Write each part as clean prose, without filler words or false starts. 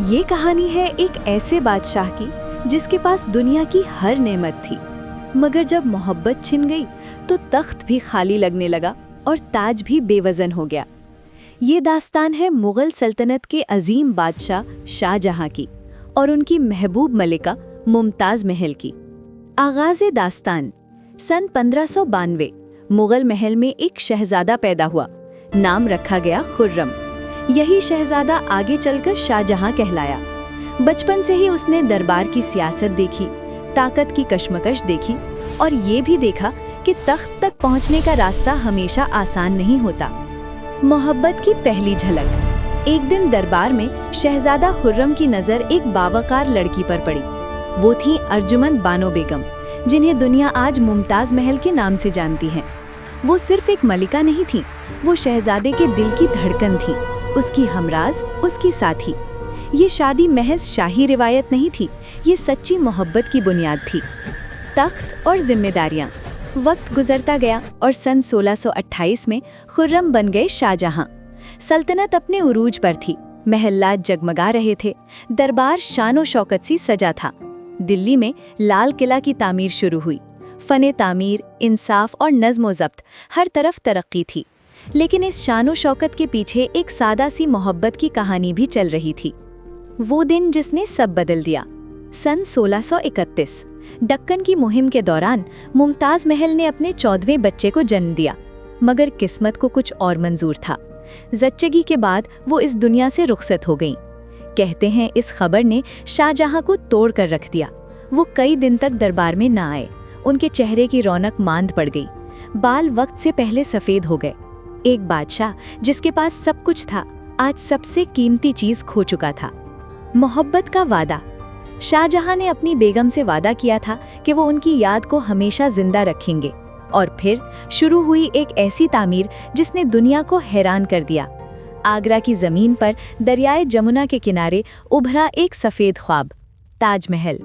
ये कहानी है एक ऐसे बादशाह की जिसके पास दुनिया की हर नेमत थी, मगर जब मोहब्बत छिन गई तो तख्त भी खाली लगने लगा और ताज भी बेवजन हो गया। ये दास्तान है मुगल सल्तनत के अजीम बादशाह शाहजहां की और उनकी महबूब मलिका मुमताज़ महल की। आगाज़ दास्तान सन 1592 मुगल महल में एक शहजादा पैदा हुआ। नाम रखा गया खुर्रम। यही शहजादा आगे चलकर शाहजहां कहलाया। बचपन से ही उसने दरबार की सियासत देखी, ताकत की कशमकश देखी और ये भी देखा कि तख्त तक पहुंचने का रास्ता हमेशा आसान नहीं होता। मोहब्बत की पहली झलक। एक दिन दरबार में शहजादा खुर्रम की नज़र एक बावकार लड़की पर पड़ी। वो थी अर्जुमंद बानो बेगम, जिन्हें दुनिया आज मुमताज़ महल के नाम से जानती है। वो सिर्फ एक मलिका नहीं थी, वो शहजादे के दिल की धड़कन थी, उसकी हमराज, उसकी साथी। ये शादी महज शाही रिवायत नहीं थी, ये सच्ची मोहब्बत की बुनियाद थी। तख्त और जिम्मेदारियां। वक्त गुजरता गया और सन 1628 में खुर्रम बन गए शाहजहां। सल्तनत अपने उरूज पर थी, महल्लात जगमगा रहे थे, दरबार शानो शौकत सी सजा था। दिल्ली में लाल किला की तामीर शुरू हुई। फने तामीर, इंसाफ और नज़्म-ओ-ज़ब्त हर तरफ तरक्की थी। लेकिन इस शानो शौकत के पीछे एक सादा सी मोहब्बत की कहानी भी चल रही थी। वो दिन जिसने सब बदल दिया। सन 1631 दक्कन की मुहिम के दौरान मुमताज़ महल ने अपने 14वें बच्चे को जन्म दिया, मगर किस्मत को कुछ और मंजूर था। ज़च्चगी के बाद वो इस दुनिया से रुखसत हो गईं। कहते हैं इस खबर ने शाहजहां को तोड़ कर रख दिया। वो कई दिन तक दरबार में ना आए। उनके चेहरे की रौनक मांद पड़ गई, बाल वक्त से पहले सफ़ेद हो गए। एक बादशाह जिसके पास सब कुछ था, आज सबसे कीमती चीज़ खो चुका था। मोहब्बत का वादा। शाहजहां ने अपनी बेगम से वादा किया था कि वो उनकी याद को हमेशा जिंदा रखेंगे। और फिर शुरू हुई एक ऐसी तामीर जिसने दुनिया को हैरान कर दिया। आगरा की ज़मीन पर दरियाए जमुना के किनारे उभरा एक सफ़ेद ख्वाब, ताजमहल।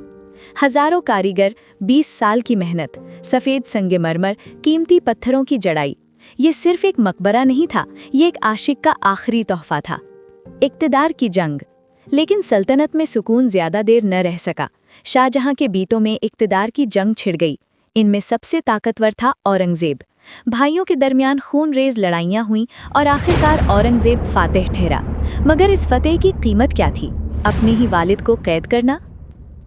हज़ारों कारीगर, 20 साल की मेहनत, सफ़ेद संगमरमर, कीमती पत्थरों की जड़ाई। ये सिर्फ एक मकबरा नहीं था, ये एक आशिक का आखिरी तोहफा था। इक़्तिदार की जंग। लेकिन सल्तनत में सुकून ज़्यादा देर न रह सका। शाहजहां के बीटों में इक़्तिदार की जंग छिड़ गई। इनमें सबसे ताकतवर था औरंगज़ेब। भाइयों के दरमियान खूनरेज़ लड़ाइयाँ हुईं और आखिरकार औरंगज़ेब फातिह ठहरा। मगर इस फतेह की कीमत क्या थी? अपने ही वालिद को कैद करना।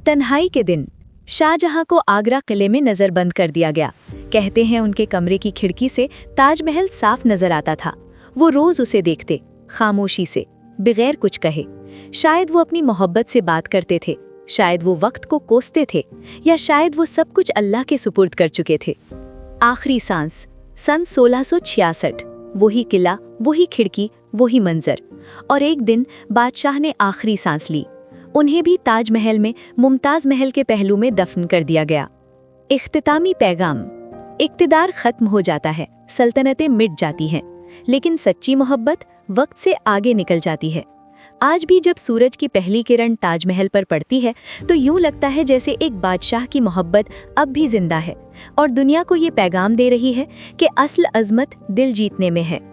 तन्हाई के दिन। शाहजहां को आगरा किले में नज़रबंद कर दिया गया। कहते हैं उनके कमरे की खिड़की से ताजमहल साफ नजर आता था। वो रोज़ उसे देखते, खामोशी से, बगैर कुछ कहे। शायद वो अपनी मोहब्बत से बात करते थे, शायद वो वक्त को कोसते थे, या शायद वो सब कुछ अल्लाह के सुपुर्द कर चुके थे। आखिरी सांस। सन 1666। वही किला, वही खिड़की, वही मंजर। और एक दिन बादशाह ने आखिरी सांस ली। उन्हें भी ताजमहल में मुमताज़ महल के पहलू में दफन कर दिया गया। इख्तितामी पैगाम। इक़्तिदार खत्म हो जाता है, सल्तनतें मिट जाती हैं, लेकिन सच्ची मोहब्बत वक्त से आगे निकल जाती है। आज भी जब सूरज की पहली किरण ताजमहल पर पड़ती है तो यूं लगता है जैसे एक बादशाह की मोहब्बत अब भी जिंदा है और दुनिया को ये पैगाम दे रही है कि असल अज़मत दिल जीतने में है।